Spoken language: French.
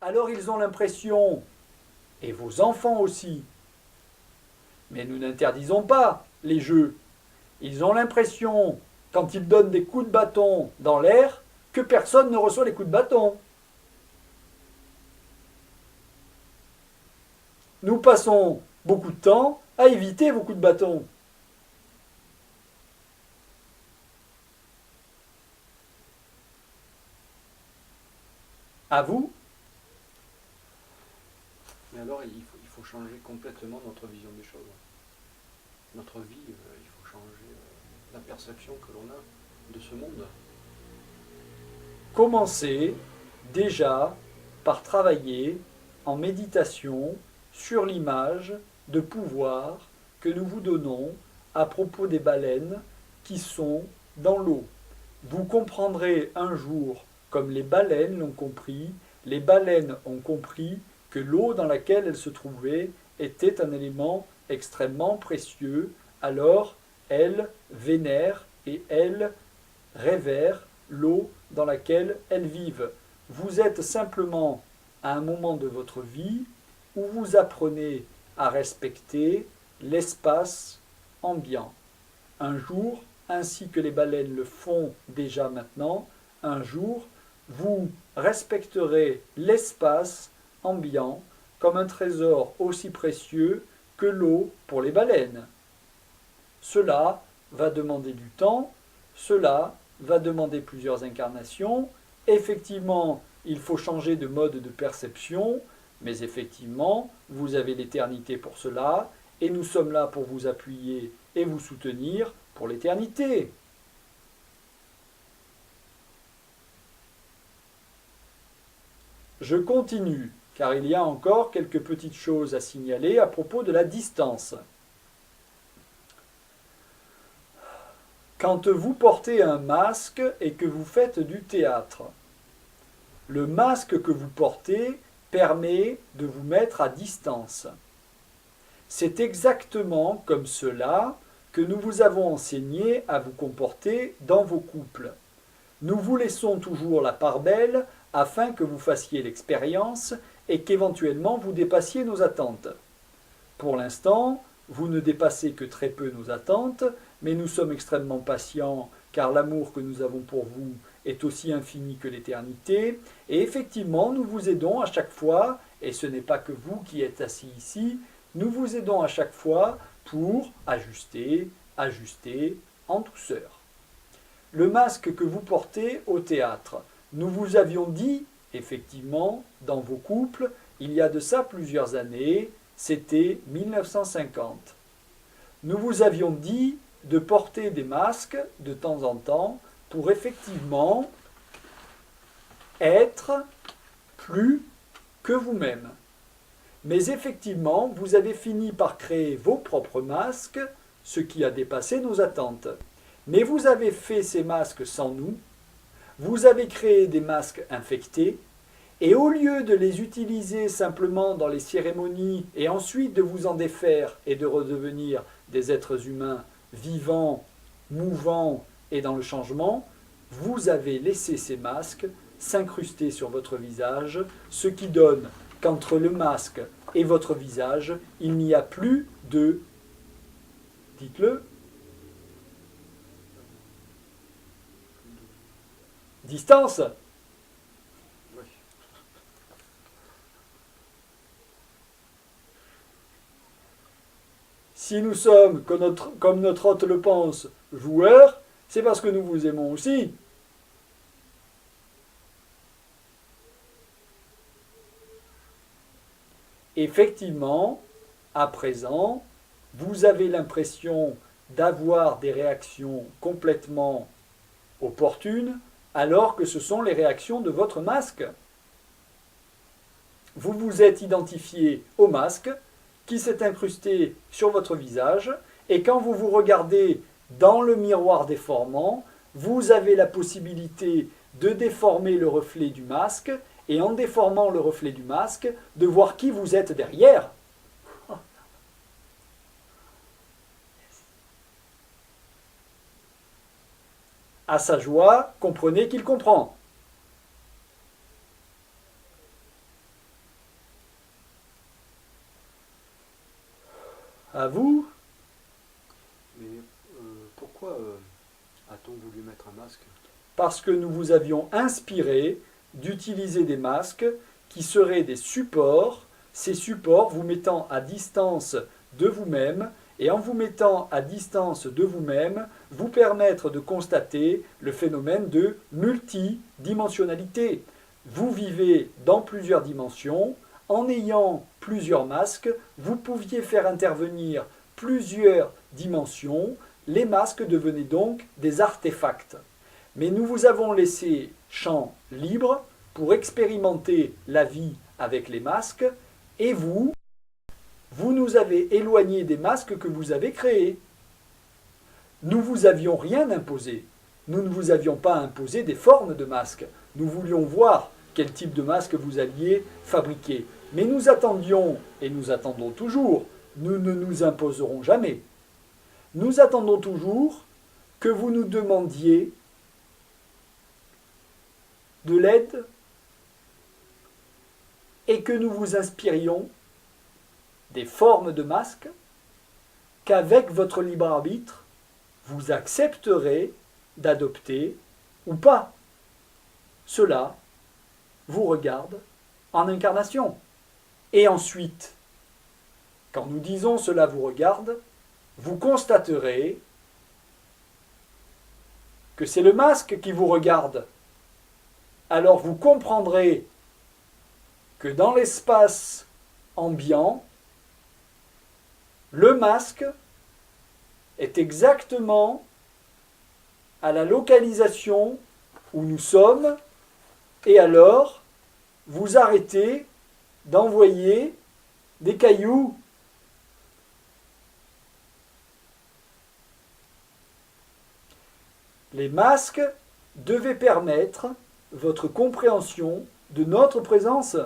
Alors ils ont l'impression, et vos enfants aussi, mais nous n'interdisons pas les jeux, ils ont l'impression, quand ils donnent des coups de bâton dans l'air, que personne ne reçoit les coups de bâton. Nous passons beaucoup de temps à éviter vos coups de bâton. À vous. Mais alors, il faut changer complètement notre vision des choses. Notre vie, il faut changer la perception que l'on a de ce monde. Commencez déjà par travailler en méditation sur l'image de pouvoir que nous vous donnons à propos des baleines qui sont dans l'eau. Vous comprendrez un jour, comme les baleines l'ont compris, les baleines ont compris que l'eau dans laquelle elles se trouvaient était un élément extrêmement précieux, alors elles vénèrent et elles révèrent l'eau dans laquelle elles vivent. Vous êtes simplement à un moment de votre vie où vous apprenez à respecter l'espace ambiant. Un jour, ainsi que les baleines le font déjà maintenant, un jour, vous respecterez l'espace ambiant comme un trésor aussi précieux que l'eau pour les baleines. Cela va demander du temps, cela va demander plusieurs incarnations. Effectivement, il faut changer de mode de perception, mais effectivement, vous avez l'éternité pour cela, et nous sommes là pour vous appuyer et vous soutenir pour l'éternité. Je continue, car il y a encore quelques petites choses à signaler à propos de la distance. Quand vous portez un masque et que vous faites du théâtre, le masque que vous portez permet de vous mettre à distance. C'est exactement comme cela que nous vous avons enseigné à vous comporter dans vos couples. Nous vous laissons toujours la part belle afin que vous fassiez l'expérience et qu'éventuellement vous dépassiez nos attentes. Pour l'instant, vous ne dépassez que très peu nos attentes, mais nous sommes extrêmement patients car l'amour que nous avons pour vous est aussi infini que l'éternité. Et effectivement, nous vous aidons à chaque fois, et ce n'est pas que vous qui êtes assis ici, nous vous aidons à chaque fois pour ajuster en douceur. Le masque que vous portez au théâtre, nous vous avions dit, effectivement, dans vos couples, il y a de ça plusieurs années, c'était 1950. Nous vous avions dit de porter des masques de temps en temps pour effectivement être plus que vous-même. Mais effectivement, vous avez fini par créer vos propres masques, ce qui a dépassé nos attentes. Mais vous avez fait ces masques sans nous, vous avez créé des masques infectés, et au lieu de les utiliser simplement dans les cérémonies et ensuite de vous en défaire et de redevenir des êtres humains vivants, mouvants et dans le changement, vous avez laissé ces masques s'incruster sur votre visage, ce qui donne qu'entre le masque et votre visage, il n'y a plus de, dites-le, distance. Oui. Si nous sommes, comme notre hôte le pense, joueurs, c'est parce que nous vous aimons aussi. Effectivement, à présent, vous avez l'impression d'avoir des réactions complètement opportunes, alors que ce sont les réactions de votre masque. Vous vous êtes identifié au masque qui s'est incrusté sur votre visage, et quand vous vous regardez dans le miroir déformant, vous avez la possibilité de déformer le reflet du masque, et en déformant le reflet du masque, de voir qui vous êtes derrière. À sa joie, comprenez qu'il comprend. a-t-on voulu mettre un masque? Parce que nous vous avions inspiré d'utiliser des masques qui seraient des supports, ces supports vous mettant à distance de vous-même, et en vous mettant à distance de vous-même, vous permettre de constater le phénomène de multidimensionnalité. Vous vivez dans plusieurs dimensions, en ayant plusieurs masques, vous pouviez faire intervenir plusieurs dimensions, les masques devenaient donc des artefacts. Mais nous vous avons laissé champ libre pour expérimenter la vie avec les masques, et vous nous avez éloignés des masques que vous avez créés. Nous vous avions rien imposé. Nous ne vous avions pas imposé des formes de masques. Nous voulions voir quel type de masque vous alliez fabriquer. Mais nous attendions, et nous attendons toujours, nous ne nous imposerons jamais. Nous attendons toujours que vous nous demandiez de l'aide et que nous vous inspirions des formes de masques qu'avec votre libre arbitre, vous accepterez d'adopter ou pas. Cela vous regarde en incarnation. Et ensuite, quand nous disons cela vous regarde, vous constaterez que c'est le masque qui vous regarde. Alors vous comprendrez que dans l'espace ambiant, le masque est exactement à la localisation où nous sommes, et alors vous arrêtez d'envoyer des cailloux. Les masques devaient permettre votre compréhension de notre présence.